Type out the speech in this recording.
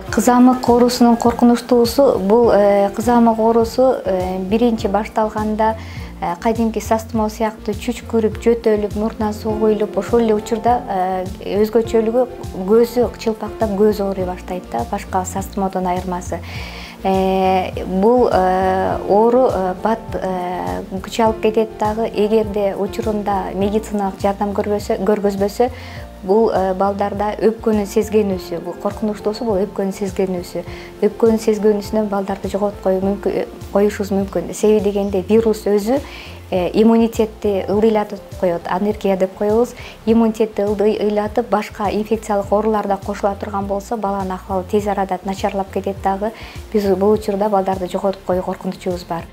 Кызамык оорусунун коркунучтуусу бул кызамык оорусу биринчи башталганда кадимки сас тумоо сыяктуу чүчкүрүп, жөтөлүп, мурдунан суу куюлуп, ошол эле учурда өзгөчөлүгү көзү чылпактап, көз ооруй баштайт да, башка сас тумоодон айырмасы. Бул оору бат күч алып кетет дагы, эгерде учурунда медициналык жардам көргөзбөсө, бул балдарда өпкөнүн сезгенүүсү, бул коркунучтуусу бул өпкөнүн сезгенүүсү. Өпкөнүн сезгенүүсүнөн балдарды жоготкоюшубуз мүмкүн. Себеби дегенде вирус өзү иммунитетти ылдыйлатып коет, анархия деп коебуз. Иммунитетти ылдыйлатып, башка инфекциялык ооруларда кошула турган болсо, баланын акыбалы тез арада начарлап кетет дагы. Биз бул учурда балдарды жоготкою коркунучубуз бар.